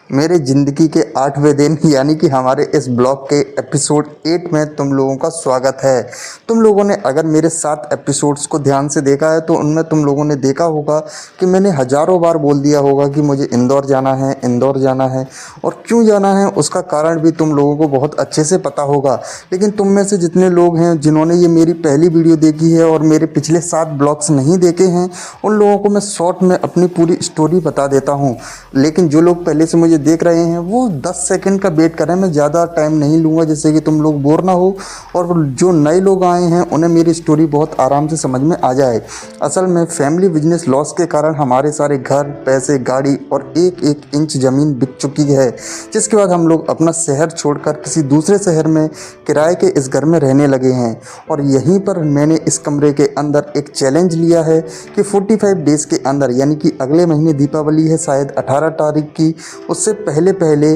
मेरे ज़िंदगी के 8वें दिन यानी कि हमारे इस ब्लॉग के एपिसोड 8 में तुम लोगों का स्वागत है। तुम लोगों ने अगर मेरे 7 एपिसोड्स को ध्यान से देखा है तो उनमें तुम लोगों ने देखा होगा कि मैंने हज़ारों बार बोल दिया होगा कि मुझे इंदौर जाना है, इंदौर जाना है। और क्यों जाना है उसका कारण भी तुम लोगों को बहुत अच्छे से पता होगा। लेकिन तुम में से जितने लोग हैं जिन्होंने ये मेरी पहली वीडियो देखी है और मेरे पिछले 7 ब्लॉग्स नहीं देखे हैं, उन लोगों को मैं शॉर्ट में अपनी पूरी स्टोरी बता देता हूँ। लेकिन जो लोग पहले से मुझे देख रहे हैं वो 10 सेकंड का वेट करें, मैं ज़्यादा टाइम नहीं लूँगा जिससे कि तुम लोग बोर ना हो और जो नए लोग आए हैं उन्हें मेरी स्टोरी बहुत आराम से समझ में आ जाए। असल में फैमिली बिजनेस लॉस के कारण हमारे सारे घर, पैसे, गाड़ी और एक एक इंच ज़मीन बिक चुकी है, जिसके बाद हम लोग अपना शहर छोड़कर किसी दूसरे शहर में किराए के इस घर में रहने लगे हैं। और यहीं पर मैंने इस कमरे के अंदर एक चैलेंज लिया है कि 45 डेज़ के अंदर, यानी कि अगले महीने दीपावली है शायद 18 तारीख की, उससे पहले पहले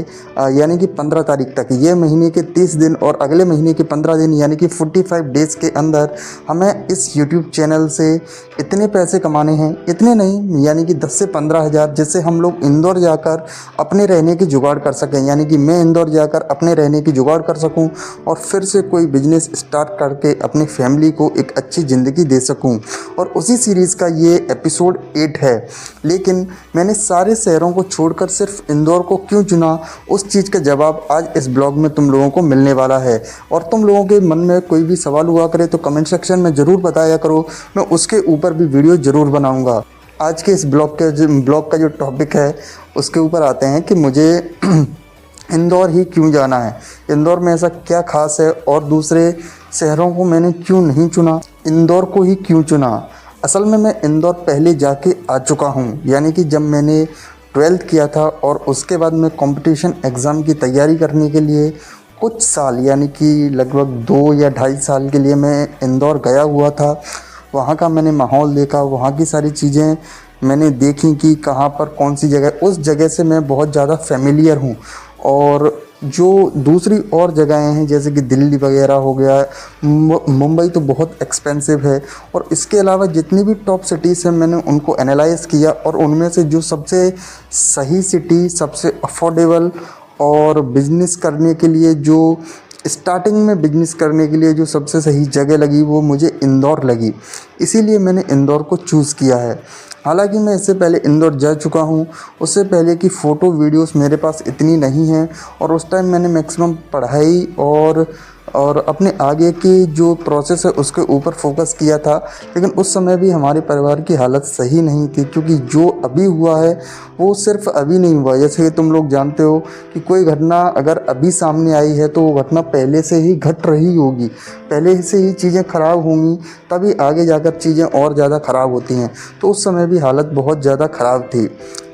यानी कि 15 तारीख तक, ये महीने के 30 दिन और अगले महीने के 15 दिन यानी कि 45 डेज़ के अंदर हमें इस यूट्यूब चैनल से इतने पैसे कमाने हैं, इतने नहीं यानी कि 10 से 15 हज़ार, जिससे हम लोग इंदौर जाकर अपने रहने की जुगाड़ कर सकें, यानी कि मैं इंदौर जाकर अपने रहने की जुगाड़ कर सकूं और फिर से कोई बिजनेस स्टार्ट करके अपनी फैमिली को एक अच्छी ज़िंदगी दे सकूं। और उसी सीरीज़ का ये एपिसोड 8 है। लेकिन मैंने सारे शहरों को छोड़कर सिर्फ इंदौर को क्यों चुना, उस चीज़ का जवाब आज इस ब्लॉग में तुम लोगों को मिलने वाला है। और तुम लोगों के मन में कोई भी सवाल हुआ करे तो कमेंट सेक्शन में ज़रूर बताया करो, मैं उसके ऊपर भी वीडियो ज़रूर बनाऊँगा। आज के इस ब्लॉग का जो टॉपिक है उसके ऊपर आते हैं कि मुझे इंदौर ही क्यों जाना है, इंदौर में ऐसा क्या खास है और दूसरे शहरों को मैंने क्यों नहीं चुना, इंदौर को ही क्यों चुना। असल में मैं इंदौर पहले जाके आ चुका हूँ, यानी कि जब मैंने 12th किया था और उसके बाद मैं कंपटीशन एग्ज़ाम की तैयारी करने के लिए कुछ साल यानी कि लगभग 2 या 2.5 साल के लिए मैं इंदौर गया हुआ था। वहाँ का मैंने माहौल देखा, वहाँ की सारी चीज़ें मैंने देखी कि कहाँ पर कौन सी जगह, उस जगह से मैं बहुत ज़्यादा फेमिलियर हूँ। और जो दूसरी और जगहें हैं जैसे कि दिल्ली वगैरह हो गया, मुंबई तो बहुत एक्सपेंसिव है। और इसके अलावा जितनी भी टॉप सिटीज़ हैं मैंने उनको एनालाइज़ किया और उनमें से जो सबसे सही सिटी, सबसे अफोर्डेबल और बिज़नेस करने के लिए, जो स्टार्टिंग में बिजनेस करने के लिए जो सबसे सही जगह लगी वो मुझे इंदौर लगी। इसीलिए मैंने इंदौर को चूज़ किया है। हालांकि मैं इससे पहले इंदौर जा चुका हूँ, उससे पहले की फ़ोटो वीडियोस मेरे पास इतनी नहीं हैं और उस टाइम मैंने मैक्सिमम पढ़ाई और अपने आगे की जो प्रोसेस है उसके ऊपर फोकस किया था। लेकिन उस समय भी हमारे परिवार की हालत सही नहीं थी, क्योंकि जो अभी हुआ है वो सिर्फ अभी नहीं हुआ। जैसे तुम लोग जानते हो कि कोई घटना अगर अभी सामने आई है तो वो घटना पहले से ही घट रही होगी, पहले से ही चीज़ें ख़राब होंगी, तभी आगे जाकर चीज़ें और ज़्यादा ख़राब होती हैं। तो उस समय भी हालत बहुत ज़्यादा ख़राब थी।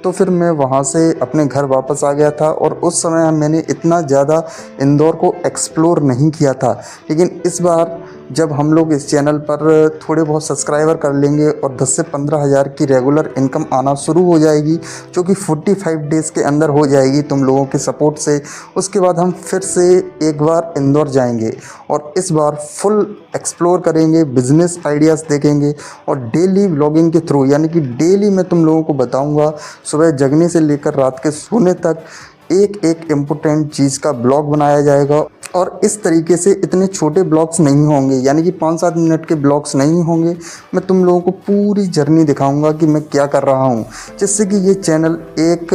तो फिर मैं वहाँ से अपने घर वापस आ गया था और उस समय मैंने इतना ज़्यादा इंदौर को एक्सप्लोर नहीं किया था। लेकिन इस बार जब हम लोग इस चैनल पर थोड़े बहुत सब्सक्राइबर कर लेंगे और 10 से 15 हज़ार की रेगुलर इनकम आना शुरू हो जाएगी, जो कि 45 डेज़ के अंदर हो जाएगी तुम लोगों के सपोर्ट से, उसके बाद हम फिर से एक बार इंदौर जाएंगे और इस बार फुल एक्सप्लोर करेंगे, बिज़नेस आइडियाज़ देखेंगे और डेली व्लॉगिंग के थ्रू, यानी कि डेली मैं तुम लोगों को बताऊंगा, सुबह जगने से लेकर रात के सोने तक एक एक इम्पोर्टेंट चीज़ का ब्लॉग बनाया जाएगा। और इस तरीके से इतने छोटे ब्लॉग्स नहीं होंगे, यानी कि 5-7 मिनट के ब्लॉग्स नहीं होंगे। मैं तुम लोगों को पूरी जर्नी दिखाऊंगा कि मैं क्या कर रहा हूँ, जिससे कि ये चैनल एक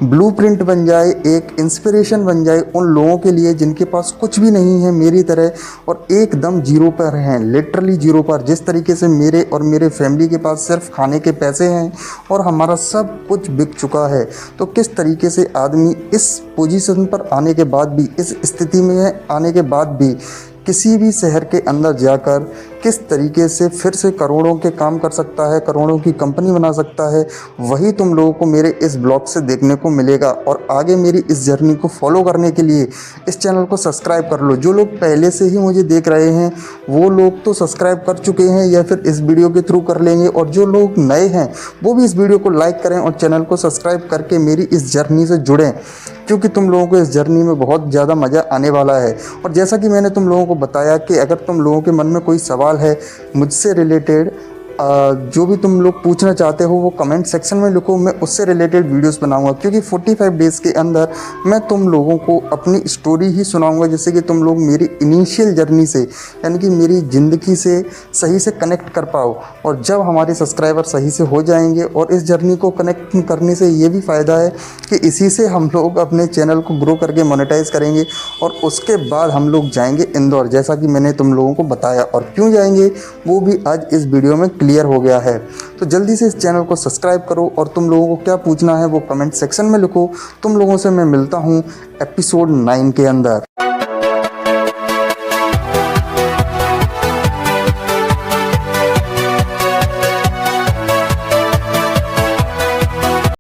ब्लूप्रिंट बन जाए, एक इंस्पिरेशन बन जाए उन लोगों के लिए जिनके पास कुछ भी नहीं है मेरी तरह और एकदम जीरो पर हैं, लिटरली जीरो पर। जिस तरीके से मेरे और मेरे फैमिली के पास सिर्फ खाने के पैसे हैं और हमारा सब कुछ बिक चुका है, तो किस तरीके से आदमी इस पोजीशन पर आने के बाद भी, इस स्थिति में आने के बाद भी किसी भी शहर के अंदर जाकर किस तरीके से फिर से करोड़ों के काम कर सकता है, करोड़ों की कंपनी बना सकता है, वही तुम लोगों को मेरे इस ब्लॉग से देखने को मिलेगा। और आगे मेरी इस जर्नी को फॉलो करने के लिए इस चैनल को सब्सक्राइब कर लो। जो लोग पहले से ही मुझे देख रहे हैं वो लोग तो सब्सक्राइब कर चुके हैं या फिर इस वीडियो के थ्रू कर लेंगे, और जो लोग नए हैं वो भी इस वीडियो को लाइक करें और चैनल को सब्सक्राइब करके मेरी इस जर्नी से जुड़ें, क्योंकि तुम लोगों को इस जर्नी में बहुत ज़्यादा मज़ा आने वाला है। और जैसा कि मैंने तुम लोगों को बताया कि अगर तुम लोगों के मन में कोई सवाल है मुझसे रिलेटेड, जो भी तुम लोग पूछना चाहते हो वो कमेंट सेक्शन में लिखो, मैं उससे रिलेटेड वीडियोस बनाऊंगा। क्योंकि 45 डेज़ के अंदर मैं तुम लोगों को अपनी स्टोरी ही सुनाऊंगा, जिससे कि तुम लोग मेरी इनिशियल जर्नी से यानी कि मेरी ज़िंदगी से सही से कनेक्ट कर पाओ। और जब हमारे सब्सक्राइबर सही से हो जाएंगे, और इस जर्नी को कनेक्ट करने से ये भी फ़ायदा है कि इसी से हम लोग अपने चैनल को ग्रो करके मोनेटाइज करेंगे, और उसके बाद हम लोग जाएंगे इंदौर, जैसा कि मैंने तुम लोगों को बताया। और क्यों जाएंगे वो भी आज इस वीडियो में क्लियर हो गया है। तो जल्दी से इस चैनल को सब्सक्राइब करो, और तुम लोगों को क्या पूछना है वो कमेंट सेक्शन में लिखो। तुम लोगों से मैं मिलता हूँ एपिसोड 9 के अंदर।